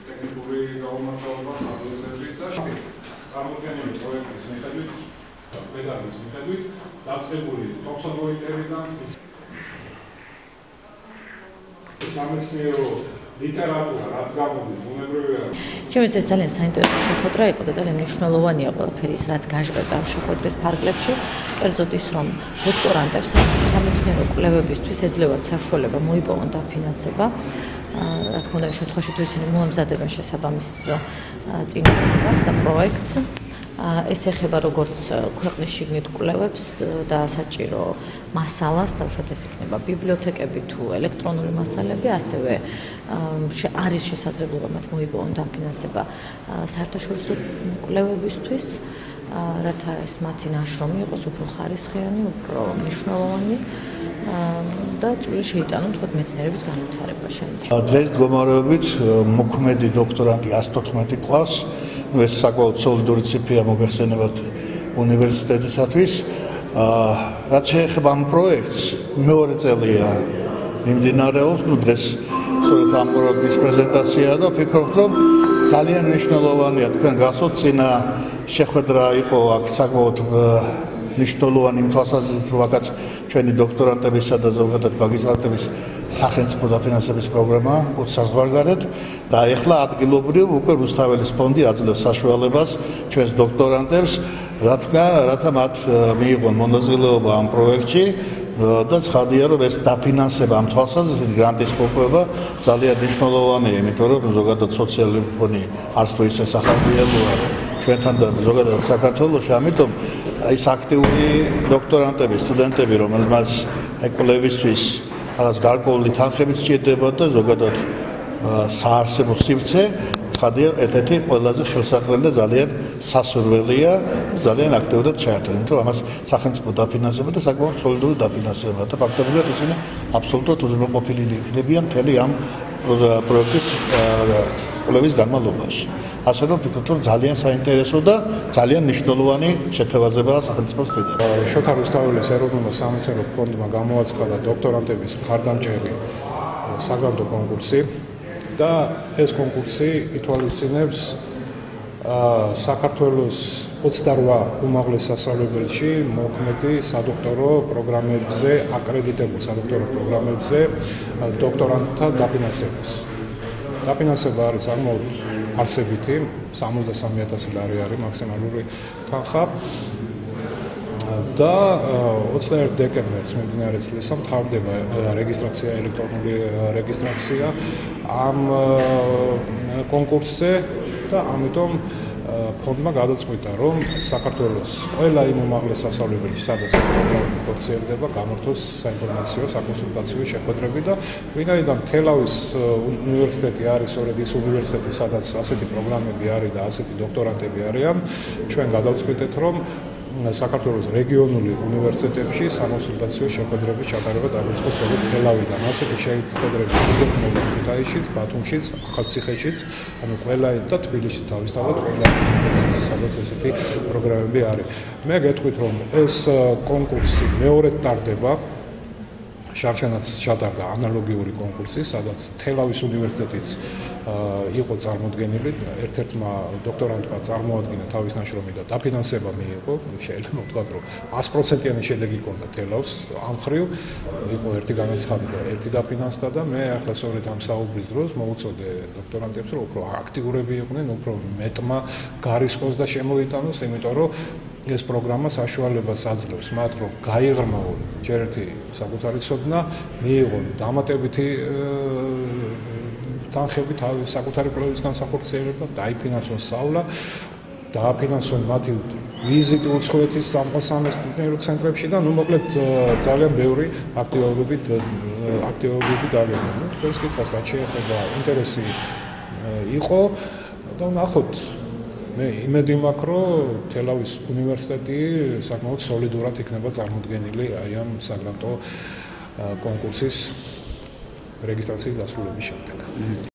ტექნიკური გაუმართლება ხარჯები და წარმოქმნილი პროექტის მიხედვით, პედაგოგის მიხედვით დაწყებული ტოქსიკოლოგიიდან სამეცნიერო ლიტერატურა რაც გამოდის ბუნებრივია. ჩემთვის ეს ძალიან საინტერესო შეხვედრა იყო და ძალიან მნიშვნელოვანია ყველაფერი ის რაც გაჟღერდა ამ შეხვედრის ფარგლებში. კერძოდ ის რომ დოქტორანტებს სამეცნიერო კვლევებისთვის ეძლევათ საშუალება მოიპოვონ დაფინანსება. რა თქმა უნდა, შემთხვევაში თუ ისინი მოამზადებენ შესაბამის წინაპრობას და პროექტს. ეს ეხება როგორც ქვეყნის შიგნით კვლევებს და საჭირო მასალას, თავშოთ ეს იქნება ბიბლიოთეკები თუ ელექტრონული მასალები, ასევე არის შესაძლებლობა მათ მოიპოვონ დაფინანსება საერთაშორისო კვლევებისთვის, რათა ეს მათი ნაშრომი იყოს უფრო ხარისხიანი, უფრო მნიშვნელოვანი და წვლილი შეიტანონ თქვათ მეცნიერების განვითარებაში. დღეს მდგომარეობით მოქმედი დოქტორანტი 114 ყავს. ეს საკმაოდ სოლიდური ციფრია მოგეხსენებათ უნივერსიტეტისათვის. რაც შეეხება ამ პროექტს, მეორე წელია მიმდინარეობს, დღეს სწორედ ამ პროექტის პრეზენტაციაა და ვფიქრობ, რომ ძალიან მნიშვნელოვანია თქვენ გახსოვთ წინა შეხვედრა იყო აქ საკმაოდ მნიშვნელოვანი იმ თვალსაზრისით, რომ აქაც ჩვენი დოქტორანტებისა და ზოგადად მაგისტრატების სახელმწიფო დაფინანსების პროგრამა საზღვარგარეთ და ეხლა ადგილობრივ უკვე რუსთაველის ფონდი აძლევს საშუალებას ჩვენს დოქტორანტებს, რათა მათ მიიღონ მონაწილეობა ამ პროექტში და ცხადია, რომ ეს დაფინანსება ამ თვალსაზრისით გრანტის მოპოვება ძალიან მნიშვნელოვანია, იმიტომ რომ ზოგადად სოციალური ფონი არც თუ ისე სახალხოა ჩვენთან და ზოგადად საქართველოში, ამიტომ ის აქტიური დოქტორანტები, სტუდენტები, რომელმაც კვლევისთვის რაღაც გარკვეული თანხები სჭირდება და ზოგადად საარსებო სივრცე, ცხადია, ერთ-ერთი ყველაზე ხელსაყრელი და ძალიან სასურველია, ძალიან აქტიურად ჩაერთო, იმიტომ რომ ამას სახელმწიფო დაფინანსება და საკმაოდ სოლიდური დაფინანსება და ფაქტობრივად ისინი აბსოლუტურად უზრუნველყოფილი იქნებიან მთელი ამ პროექტის კვლევის განმავლობაში. ასე რომ ვფიქრობ, რომ ძალიან საინტერესო და ძალიან მნიშვნელოვანი შეთევაზებაა სახელმწიფოს მხრიდან. შოთა რუსთაველის ეროვნულმა სამეცნიერო ფონდმა გამოაცხადა დოქტორანტების მხარდამჭერი საგრანტო კონკურსი და ეს კონკურსი ითვალისწინებს საქართველოს 28 უმაღლეს სასწავლებელში მოქმედი სადოქტორო პროგრამებზე, აკრედიტებულ სადოქტორო პროგრამებზე დოქტორანტთა დაფინანსებას. დაფინანსება არის საკმაოდ არსებითი 63,000 ლარი არის მაქსიმალური თანხა და 21 დეკემბერს მიმდინარე წლისა მთავრდება რეგისტრაცია, ელექტრონული რეგისტრაცია ამ კონკურსზე და ამიტომ ფონდმა გადაწყვიტა, რომ საქართველოს ყველა იმ უმაღლეს სასწავლებელი, სადაც პროგრამა ხორციელდება, გამართოს საინფორმაციო, საკონსულტაციო შეხვედრები და ვინაიდან თელავის უნივერსიტეტი არის სწორედ ის უნივერსიტეტი, სადაც ასეთი პროგრამები არის და ასეთი დოქტორანტები არიან, ჩვენ გადავწყვიტეთ, რომ საქართველოს რეგიონული უნივერსიტეტებში საკონსულტაციო შეხვედრების ჩატარება დაიწყოს სწორედ თელავიდან. ასეთი შეხვედრები მოგებნება ქუთაისშიც, ბათუმშიც, ახალციხეშიც, ანუ ყველა და თბილისში თავისთავად ყველა უნივერსიტეტში, სადაც ესეთი პროგრამები არის. მე გეტყვით, რომ ეს კონკურსი მეორედ ტარდება. შარშანაც ჩატარდა ანალოგიური კონკურსი, სადაც თელავის უნივერსიტეტიც იყო წარმოდგენილი, ერთ-ერთმა დოქტორანტმა წარმოადგინა თავის ნაშრომი და დაფინანსება მიიღო. შეიძლება ვთქვათ, რომ 100%-იანი შედეგი ჰქონდა თელავს ამ მხრივ, იყო ერთი განაცხადი და ერთი დაფინანსდა და მე ახლა სწორედ ამ საუბრის დროს მოუწოდე დოქტორანტებს, რომ უფრო აქტიურები იყვნენ, უფრო მეტმა გარისხოს და შემოიტანოს, იმიტომ რომ ეს პროგრამა საშუალებას აძლევს მათ, რომ გაიღრმავონ ჯერ ერთი საკუთარი ცოდნა, მიიღონ დამატებითი თანხები თავის საკუთარი კვლევის განსახორციელებლად, დაიფინანსონ სწავლა, დააფინანსონ მათი ვიზიტი უცხოეთის სამეცნიერო ცენტრებში და მოკლედ ძალიან ბევრი აქტივობები დაგეგმვა. თქვენს კითხვას რაც შეეხება ინტერესი იყო და ნახოთ. მე იმედი მაქვს, რომ თელავის უნივერსიტეტი საკმაოდ სოლიდურად იქნება წარმოდგენილი აი ამ საგრანტო კონკურსის რეგისტრაციის დასრულების შემდეგ.